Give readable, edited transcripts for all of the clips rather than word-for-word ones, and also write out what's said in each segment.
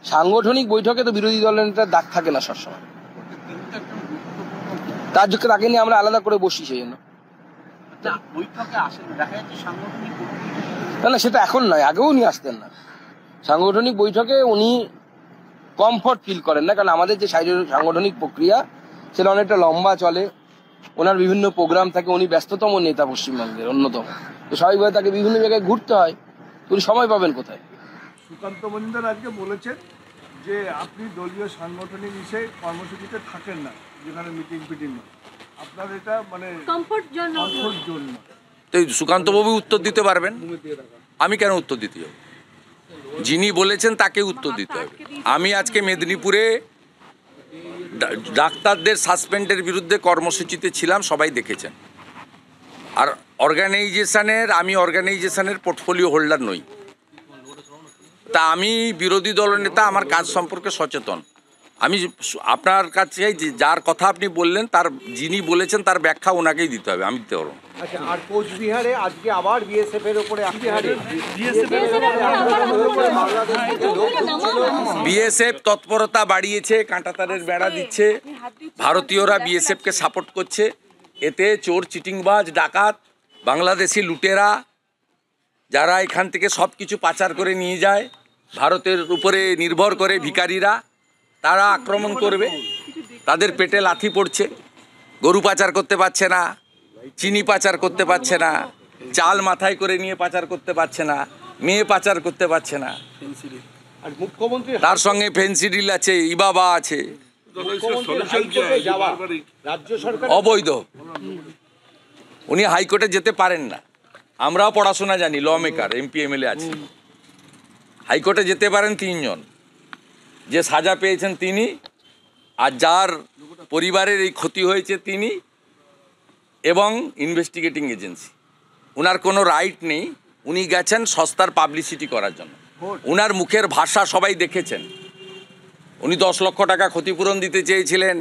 সাংগঠনিক বৈঠকে তো বিরোধী দলের নেতার ডাক থাকে না সবসময়, তার জন্য তাকে নিয়ে আমরা আলাদা করে বসি। সেই জন্য না, সেটা এখন নয়, আগেও উনি আসতেন না সাংগঠনিক বৈঠকে। উনি কমফর্ট ফিল করেন না, কারণ আমাদের যে সাংগঠনিক প্রক্রিয়া সেটা অনেকটা লম্বা চলে, ওনার বিভিন্ন প্রোগ্রাম থাকে, উনি ব্যস্ততম নেতা পশ্চিমবঙ্গের অন্যতম, তো স্বাভাবিকভাবে তাকে বিভিন্ন জায়গায় ঘুরতে হয়, উনি সময় পাবেন কোথায়? সুকান্ত মজুমদার আজকে বলেছেন যে আপনি দলীয় সাংগঠনিক হিসেবে কর্মসূচিতে থাকেন না, যেখানে মিটিং ফিটিং না, আপনার এটা মানে কমফোর্ট জোন। তো সুকান্তবাবু উত্তর দিতে পারবেন, আমি কেন উত্তর দিতে যাব? যিনি বলেছেন তাকে উত্তর দিতে হবে। আমি আজকে মেদিনীপুরে ডাক্তারদের সাসপেন্ডের বিরুদ্ধে কর্মসূচিতে ছিলাম, সবাই দেখেছেন। আর আমি অর্গানাইজেশনের পোর্টফোলিও হোল্ডার নই, তা আমি বিরোধী দলনেতা, আমার কাজ সম্পর্কে সচেতন। আমি আপনার কাছে যার কথা আপনি বললেন, যিনি বলেছেন তার ব্যাখ্যা ওনাকেই দিতে হবে, আমি দিতে পারবো। আচ্ছা, আর কোচবিহারে আজকে আবার বিএসএফ এর উপরে বিএসএফ তৎপরতা বাড়িয়েছে, কাঁটাতারের বেড়া দিচ্ছে, ভারতীয়রা বিএসএফকে সাপোর্ট করছে। এতে চোর, চিটিংবাজ, ডাকাত, বাংলাদেশি লুটেরা যারা এখান থেকে সব কিছু পাচার করে নিয়ে যায়, ভারতের উপরে নির্ভর করে ভিখারিরা, তারা আক্রমণ করবে। তাদের পেটে লাথি পড়ছে, গরু পাচার করতে পারছে না, চিনি পাচার করতে পারছে না, চাল মাথায় করে নিয়ে পাচার করতে পারছে না, মেয়ে পাচার করতে পারছে না। আর মুখ্যমন্ত্রী তার সঙ্গে ফেন্সিডিল আছে, ইবাবা আছে, রাজ্য সরকার অবৈধ। উনি হাইকোর্টে যেতে পারেন না, আমরাও পড়াশোনা জানি, ল মেকার, এমপি এমএলএ আছে। হাইকোর্টে যেতে পারেন 3 জন, যে সাজা পেয়েছেন তিনি, আর যার পরিবারের এই ক্ষতি হয়েছে তিনি, এবং ইনভেস্টিগেটিং এজেন্সি। উনার কোনো রাইট নেই, উনি গেছেন সস্তার পাবলিসিটি করার জন্য। উনার মুখের ভাষা সবাই দেখেছেন। উনি 10 লক্ষ টাকা ক্ষতিপূরণ দিতে চেয়েছিলেন,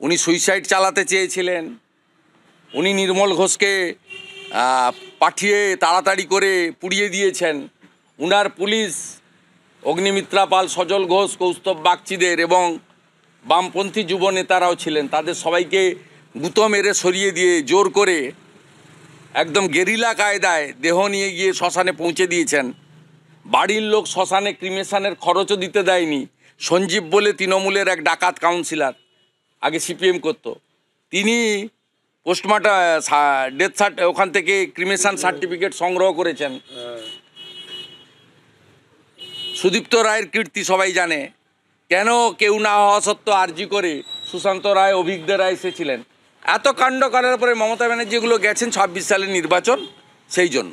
উনি সুইসাইড চালাতে চেয়েছিলেন, উনি নির্মল ঘোষকে পাঠিয়ে তাড়াতাড়ি করে পুড়িয়ে দিয়েছেন। উনার পুলিশ অগ্নিমিত্রা পাল, সজল ঘোষ, কৌস্তব বাগচিদের এবং বামপন্থী যুব নেতারাও ছিলেন, তাদের সবাইকে গুঁতো মেরে সরিয়ে দিয়ে জোর করে একদম গেরিলা কায়দায় দেহ নিয়ে গিয়ে শ্মশানে পৌঁছে দিয়েছেন। বাড়ির লোক শ্মশানে ক্রিমেশনের খরচও দিতে দেয়নি। সঞ্জীব বলে তৃণমূলের এক ডাকাত কাউন্সিলর, আগে সিপিএম করতো, তিনি পোস্টমর্টম ওখান থেকে ক্রিমেশন সার্টিফিকেট সংগ্রহ করেছেন। সুদীপ্ত রায়ের কীর্তি সবাই জানে, কেন কেউ না হওয়া সত্ত্বেও আর্জি করে সুশান্ত রায়, অভিজ্ঞ রায় এসেছিলেন। এত কাণ্ড করার পরে মমতা ব্যানার্জি এগুলো গেছেন 26 সালের নির্বাচন, সেই জন্য।